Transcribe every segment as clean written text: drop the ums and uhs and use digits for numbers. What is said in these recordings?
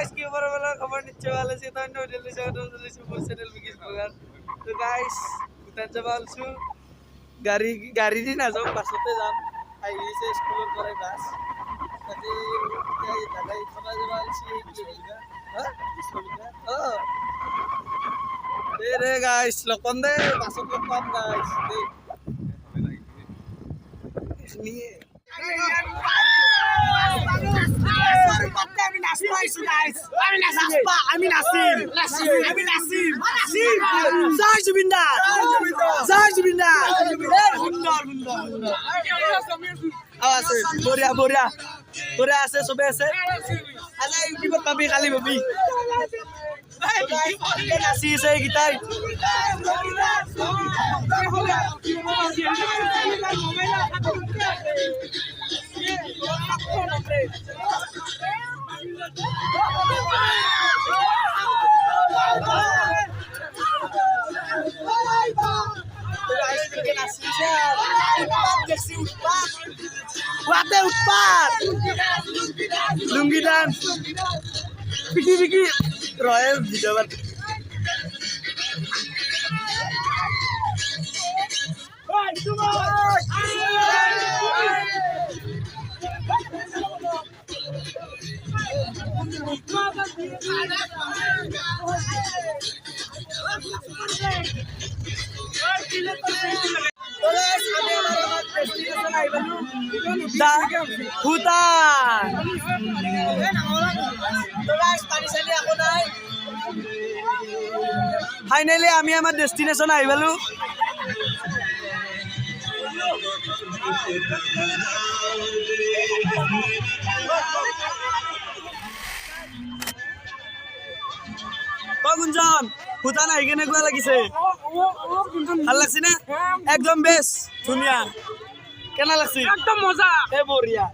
Guys के ऊपर वाला खबर नीचे वाले से तो नो जल्दी से सुपर चैनल बिगिस बगार तो गाइस उतार जबाल छु गाड़ी गाड़ी दिन आज बासते जाम आई से स्कूल करे बास कति याई दादाई खबर जबाल छि हां रे गाइस लोकन दे बासते कम गाइस इसलिए আমি নাসিম জয় জুবিনদার আছে বঢ়িয়া বঢ়িয়া বঢ়িয়া আছে চবে আছে আজি ইউটিউবত পাবি কালি পাবি নাচিছে এইকেইটাই লুঙ্গি ডান্স বিকি বিকি রয়েল ভিডিও ফাইনালি আমি আমার ডেস্টিনেশন আই পালো গুঞ্জন ভূটান আহি কেনেকুৱা লাগিছে ভাল লাগছে না একদম বেশ ধুনীয়া কেনা লাগছে একদম মজা এ বঢ়িয়া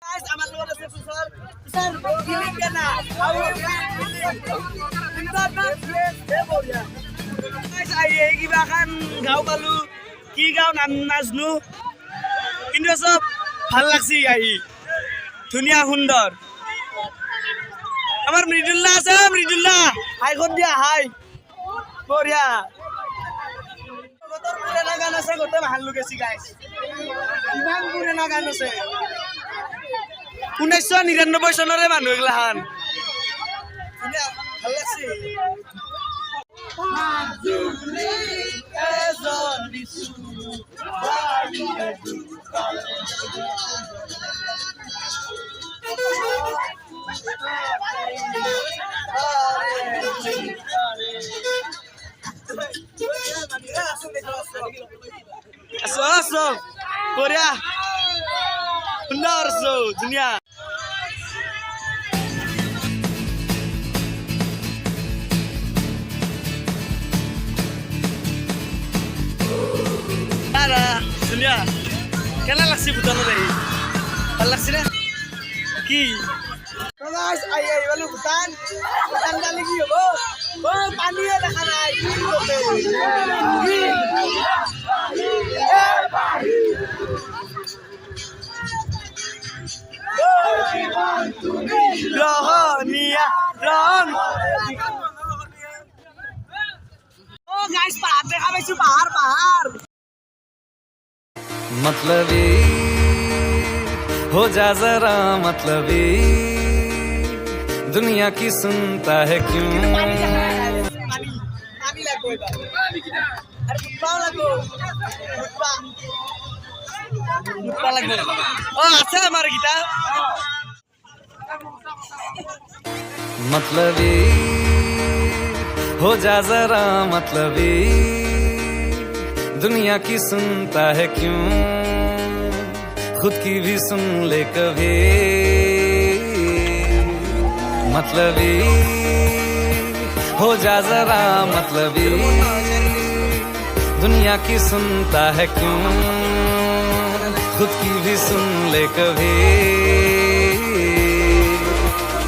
গাইস আমার লগত আছে স্যার স্যার ফিলিং কেনা এ বঢ়িয়া গাইস আই এই কিবা খান গাও পালো কি গাও নাম নাজনু কিন্তু সব ভাল লাগছে আহি ধুনীয়া সুন্দৰ আমার মৃদুল্লাহ আছে মৃদুল্লাহ হাই কোন দিয়া হাই বঢ়িয়া গতর পুরানা গান আছে গতে ভাল লগেছি গাইস ইমান পুরানা গান আছে 1999 চনৰে মানুহ এগলাহান ভাল লাগছে মাজুলি এজন দিছু Aso, Korea, benar so, dunia. Ada, dunia. Kena laksi bukan lagi. Laksi na? Ki. Guys, ayah walu hutan lagi ya, Bo. Pani ada kanai. Rohania, Ron. Oh guys, pahar देखा वैसे पहाड़. मतलबी हो जा जरा मतलबी दुनिया की सुनता है क्यों पानी लगो अरे कुत्ता लगो अच्छा हमारे गीता मतलबी हो जा जरा मतलबी दुनिया की सुनता है क्यों खुद की भी सुन ले कभी मतलबी हो जा जरा मतलबी दुनिया की सुनता है क्यों खुद की भी सुन ले कभी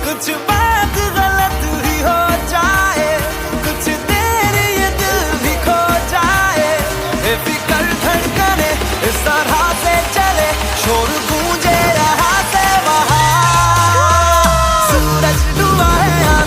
कुछ बात गलत ही हो जाए कुछ देर ये दिल भी खो जाए बेफिक्र धड़कने इस तरह से चले शोर गूंजे रहा से वहाँ सूरज डूबा है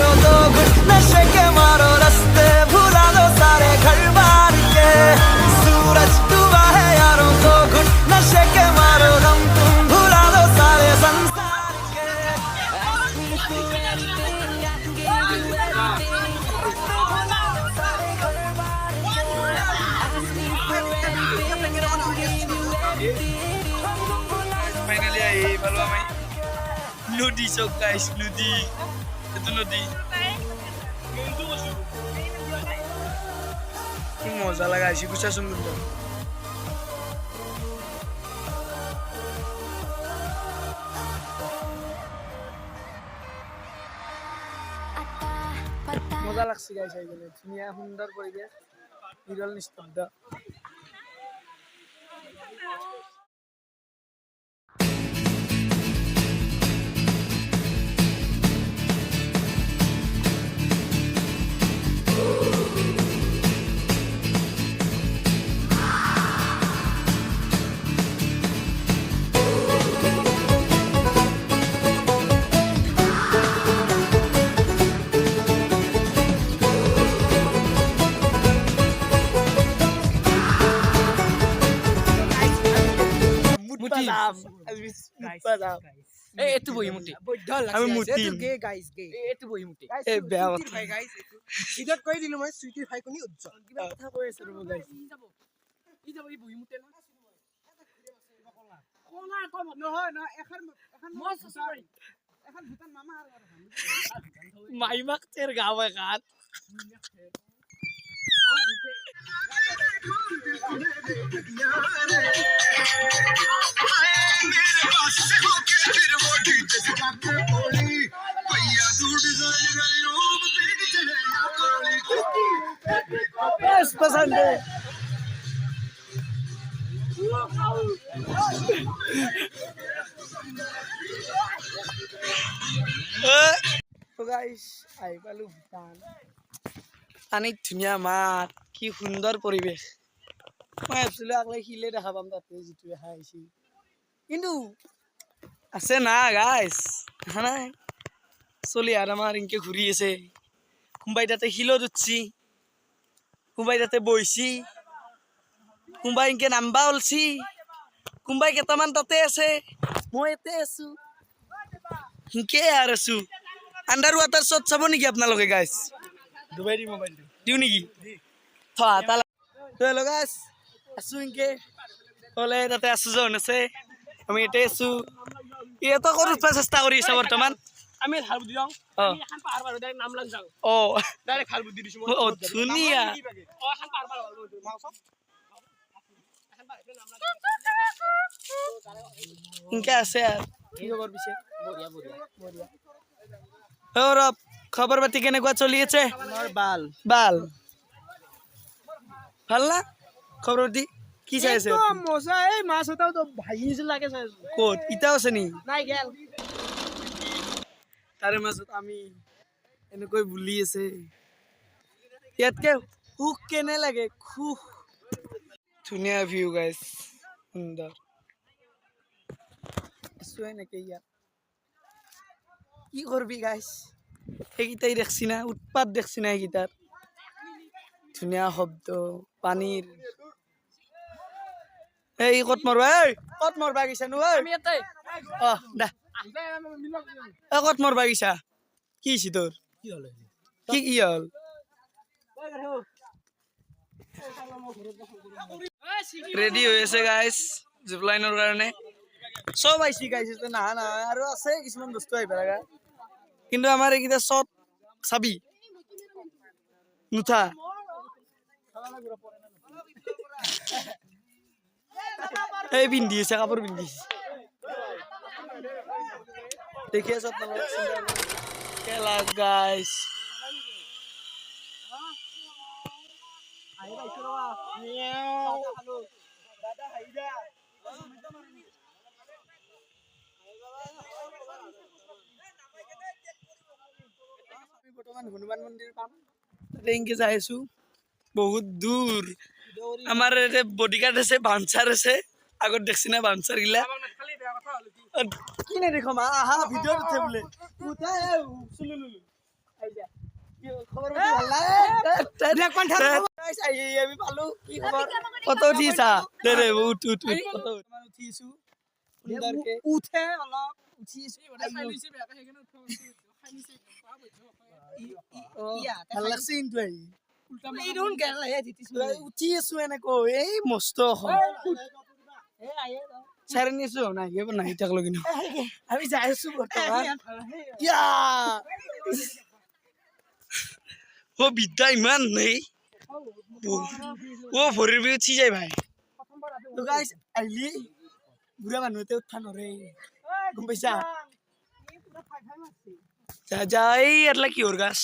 Finally ahi balwa mai nodi sok guys nodi itu nodi কি মজা লাগা আইছি বুঝছাছুন কিন্তু মজা লাগছে গাইস আইগলে ধুনিয়া সুন্দর পরিবেশ বিরল নিস্তব্ধ Itu boy muti. আমি মুতি Guys, itu boy muti. এ বেয়া কথা Tidak kau di rumah sweetie ভাই কোনি উজ্জ্বল কিবা কথা কৈ আছে ৰব গাইস ই যাব ই বহি মুতে না কোনা কম নহয় না এখন মই সরি এখন ভুটান মামা আর মাইমাক তের গাওয়া কাট पसंद है তো গাইস আই পালু ভুটান পানী ধুনীয়া মাত কি সুন্দৰ পৰিৱেশ মই ভাবিছিলো আগলৈ শিলে দেখা পাম তাতে যিটো দেখা আহিছে কিন্তু আছে না গাইস দেখা নাই চলি আর আমার ইনকে ঘুরি আছে কোনবাই তাতে শিলত উঠছি কোনবাই তাতে বইছি কোনবাই ইনকে নাম্বা ওলছি কোনবাই কেইটামান তাতে আছে মই এতে আছো ইনকে আর আছো আন্ডার ওয়াটার শট চাব নেকি আপোনালোকে গাইস দুবাই দি মোবাইল দিও নেকি থা তালা তো হেল্ল' গাইস আছো ইনকে কলে তাতে আছো জন আছে আমি এতে আছো এতো কৰোঁ চেষ্টা কৰি আছে বৰ্তমান আমি হাল বুদ্ধি যাও আমি এখন পাহাড় পার ডাইরেক্ট নাম লাগ যাও ও ডাইরেক্ট হাল বুদ্ধি দিছো ও ধুনীয়া ও এখন পাহাড় পার মাউস এখন পাহাড় নাম লাগ ইনকে আছে আর কি খবর পিছে বঢ়িয়া বঢ়িয়া ৰব খবৰ পাতি কেনেকুৱা চলি আছে আমাৰ বাল বাল ভাল না খবৰ পাতি কি চাই আছে একদম মজা এই মাছ এটাও তো ভাইছিল লাগে চাই ক'ত ইটাও আছে নি নাই গেল তাৰে মাজত আমি এনেকৈ বুলি আছে ইয়াতকে সুখ কেনে লাগে সুখ ধুনীয়া ভিউ গাইছ সুন্দৰ আছো এনেকে ইয়াত কি কৰবি গাইস সেইকেইটাই দেখছি না উৎপাত দেখছি না সেইকেইটাৰ ধুনীয়া শব্দ পানীৰ এই ক'ত মৰবা গৈছা নো আমি এতে দা ক'ত মৰবা গৈছা কি হৈছে তোৰ কি হল কি হ'ল ৰেডি হৈ আছে গাইস জিপ লাইনৰ কাৰণে সব আইছি গাইস না আৰু আছে কিছুমান বস্তু আহিব লগা কিন্তু আমাৰ এইকেইটা চব চাবি নুঠা এই পিন্ধি আছে কাপোৰ পিন্ধি দেখি আছো আপোনালোক কেলা গাইস বৰ্তমান হনুমান মন্দিৰ পাম তাতে ইনকে যাই আছো বহুত দূৰ আমাৰ এতে বডিগাৰ্ড আছে বাউন্সাৰ আছে আগত দেখছি না বাউন্সাৰ গিলা কি নাই দেখো মা আহা ভিডিঅ' উঠে বোলে উঠে চুলুলু আইজা কি খবৰ আমি পালো কি খবৰ কত উঠিছা দে উঠ কত উঠিছো সুন্দৰকে উঠে অলপ উঠিছো ভাল লাগছে কিন্তু আহি এই দেখোন গেলা হে জিতিছো উঠি আছো এনেকৈ এই মস্ত চাৰে নিছো নাই এইবাৰ নাহি থাকলো কিন্তু আমি যাই আছো বৰ্তমান ইয়া ও বিদ্যা ইমান নেই ও ভৰিৰ বিষ উঠি যায় ভাই তো গাইছ আহিলি বুঢ়া মানুহতে উঠা নৰে গম পাইছা যা যা এই এটলা কিহৰ গাছ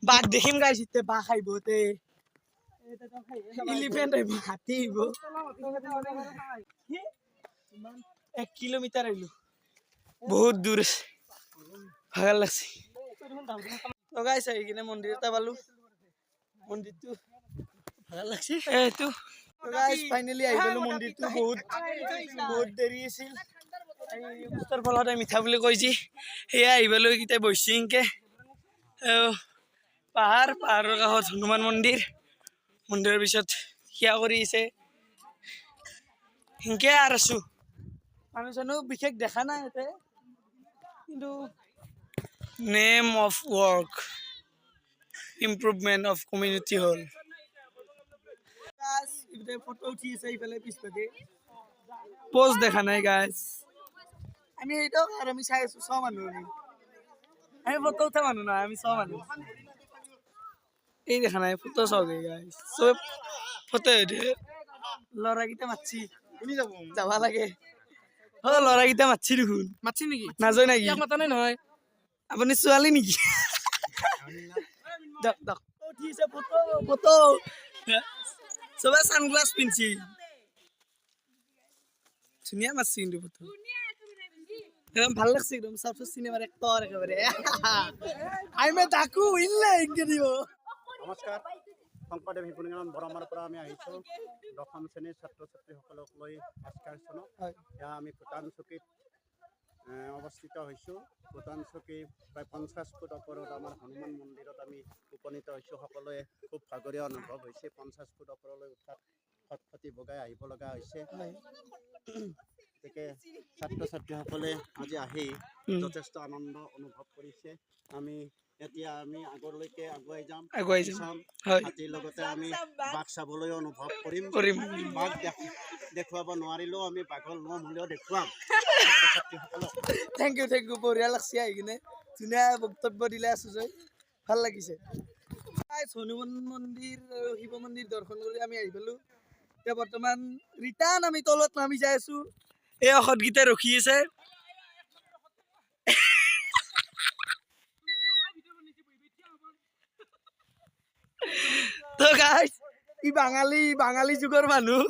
বাঘ দেখিম গাইছ এতিয়া বাঘ আহিব তে এলিফেণ্ট আহিব হাতী আহিব 1 কিলোমিটাৰ আহিলো বহুত দূৰ আছে ভাগৰ লাগছে তো গাইছ আহি কিনে মন্দিৰ এটা পালো মন্দিৰটো ভাগৰ লাগছে এইটো তো গাইছ ফাইনেলি আহি পালো মন্দিৰটো বহুত দেৰি আছিল এই ফলত মিঠা বুলি কৈছি সেয়া আহি পালো কেতিয়া বহিছে ইনকে পাহাৰৰ কাষত হনুমান মন্দিৰৰ পিছত সেয়া কৰি আছে সেনকে আৰু আছো মানুহ চানুহ বিশেষ দেখা নাই ইয়াতে কিন্তু name of work improvement of community hall photo উঠি আছে এইফালে পিছফালে পোজ দেখা নাই গাইজ আমি এইটো আৰু আমি চাই আছো চাওঁ মানুহ আমি ফটো উঠা মানুহ নহয় আমি চাওঁ মানুহ এই দেখা নাই ফটো চাওগে গাইজ চবে ফটো ল'ৰাকেইটা মাতছি যাবা লাগে ল'ৰাকেইটা মাতছি দেখোন মাতছি নেকি নাযায় নেকি ইয়াক মাতা নাই নহয় আপুনি ছোৱালী নেকি উঠিছে ফটো চবে সানগ্লাস পিন্ধছি ধুনীয়া মাতছি কিন্তু ফটো একদম ভাল লাগছে একদম সবচেয়ে সিনেমার এক্টর একেবারে আইমে ডাকু ইল্লে ইনকে দিব নমস্কাৰ শংকৰদেৱ শিশুনিকেতন বৰমাৰ পৰা আমি আহিছোঁ দশম শ্ৰেণীৰ ছাত্ৰ ছাত্ৰীসকলক লৈ এক্সকাৰশ্যনত এয়া আমি ভূটান চকীত অৱস্থিত হৈছোঁ ভূটান চকী প্ৰায় 50 ফুট ওপৰত আমাৰ হনুমান মন্দিৰত আমি উপনীত হৈছোঁ সকলোৱে খুব ভাগৰীয়া অনুভৱ হৈছে 50 ফুট ওপৰলৈ উঠাত খটখটি বগাই আহিব লগা হৈছে গতিকে ছাত্ৰ ছাত্ৰীসকলে আজি আহি যথেষ্ট আনন্দ অনুভৱ কৰিছে এতিয়া আমি আগলৈকে আগুৱাই যাম হাতীৰ লগতে আমি বাঘ চাবলৈ অনুভৱ কৰিম বাঘ দেখুৱাব নোৱাৰিলেও আমি বাঘৰ নোম হ'লেও দেখুৱাম থেংক ইউ বঢ়িয়া লাগছে আহি কিনে ধুনীয়া বক্তব্য দিলে আছো যে ভাল লাগিছে হনুমান মন্দিৰ আৰু শিৱ মন্দিৰ দৰ্শন কৰি আমি আহি পালো এতিয়া বৰ্তমান ৰিটাৰ্ণ আমি তলত নামি যাই আছো এই অসৎগীতা ৰখি আছে তো গাইস ই বাঙালি যুগৰ মানুহ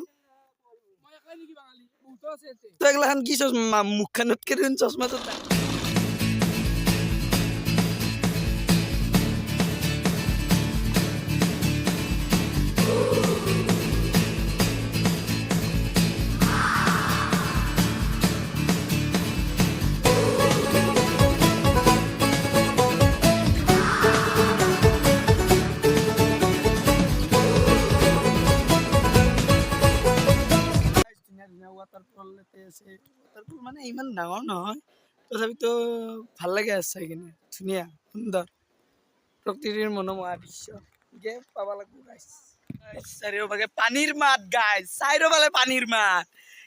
তো এগলাখান কি চশমা মুখখানত কেন চশমাটো ৱাটাৰফল মানে ইমান ডাঙৰ নহয় তথাপিতো ভাল লাগে আছে চাই কিনে ধুনীয়া সুন্দৰ প্ৰকৃতিৰ মনোমোহা দৃশ্য পাব লাগিব গাইছ চাৰিওফালে পানীৰ মাত গাইছ চাৰিওফালে পানীৰ মাত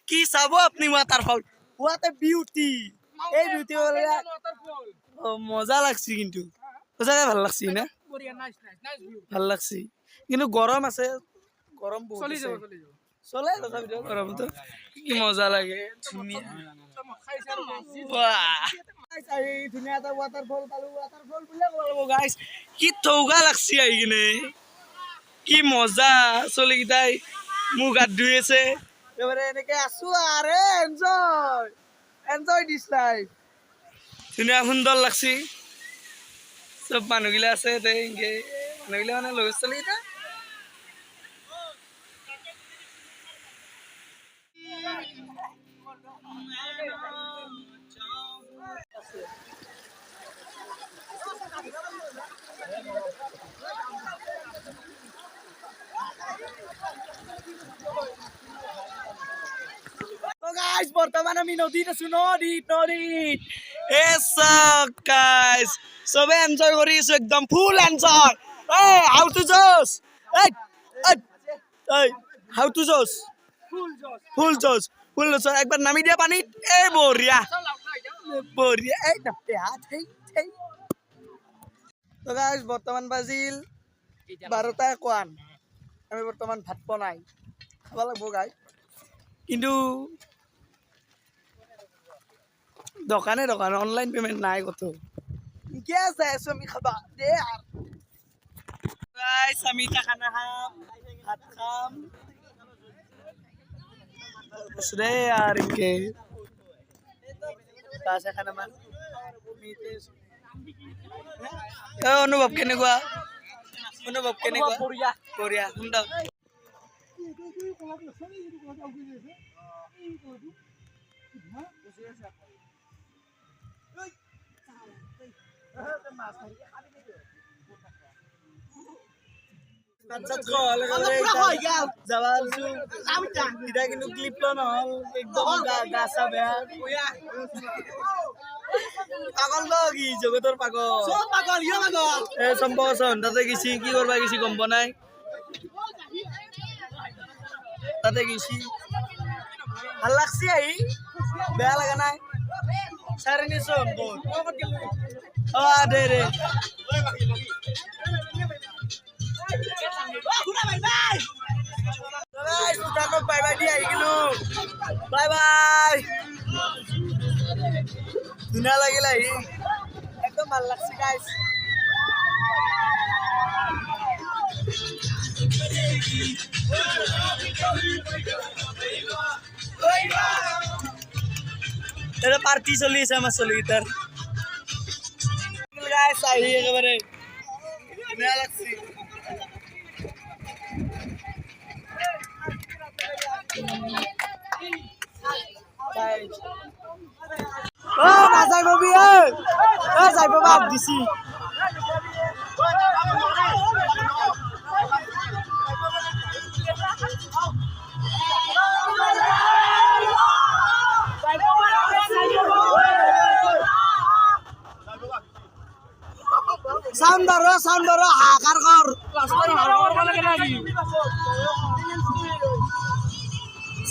কি চাব আপুনি ৱাটাৰফল হোৱাট এ বিউটি এই বিউটি মজা লাগছে কিন্তু সঁচাকে ভাল লাগছে না ভাল লাগছে কিন্তু গৰম আছে গৰম বহুত চলে তথাপিতো গৰমতো কি মজা লাগে ধুনীয়া ধুনীয়া এটা ৱাটাৰফল পালো ৱাটাৰফল বুলিয়ে ক'ব লাগিব গাইছ কি থৌগা লাগছে আহি কিনে কি মজা চলিকেইটাই মোক গাত ধুই আছে একেবাৰে এনেকে আছো আৰে এনজয় দিছ লাইফ ধুনীয়া সুন্দৰ লাগছে চব মানুহগিলা আছে এনেকে মানুহগিলা মানে লগৰ চলিকেইটা বৰ্তমান আমি নদীত আছো নদীত গাইজ চবে এনজয় কৰি আছো একদম ফুল এনজয় এই হাউ টু জোস এই এই হাউ টু জোস ফুল জোস একবার নামি দিয়া পানীত এই বঢ়িয়া এই নাপেয়া তো গাইস বৰ্তমান বাজিল 12:01 আমি বৰ্তমান ভাত বনাই খাব লাগিব গাইস কিন্তু দোকানে অনলাइन पेमेंट নাই কত क्या है सो मी खबा दे यार गाइस আমি তা খানা খাম ভাত খাম বসরে यार इनके পাশে খানা মান অনুভৱ কেনেকুৱা বঢ়িয়া সুন্দৰ কিন্তু ক্লিপ নহল একদম গা চা বেয়া পাগল ন কি জগতৰ পাগল এ সম্পৰ্কন তাতে গেছি কি কৰবা গেছি গম পোৱা নাই তাতে গেছি ভাল লাগছি আহি বেয়া লাগা নাই সারনি শোন দে বাই বাই দিয়ে আহি গেলো বাই ধুনীয়া লাগিল আহি একদম ভাল লাগছে গাইছ এটা পার্টি চলি আছে আমার চলিটার গাইস আহি একেবারে ধুনীয়া লাগছে ও নাযাই ববি এ যাই বাবা দিছি সাউন্ড ধরো হাকার কর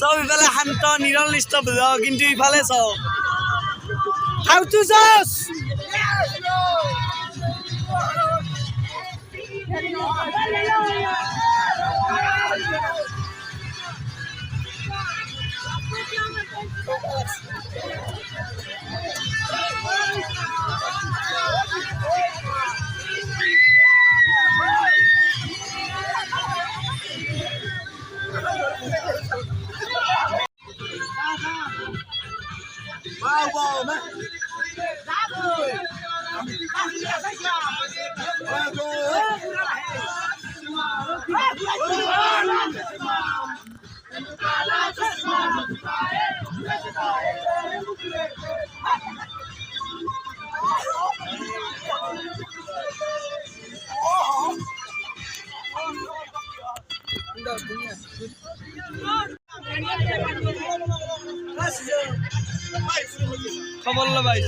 সব ইফালে শান্ত নিরল নিস্তব্ধ কিন্তু ইফালে সব হাউ টু জোস wow man খবর লো ভাই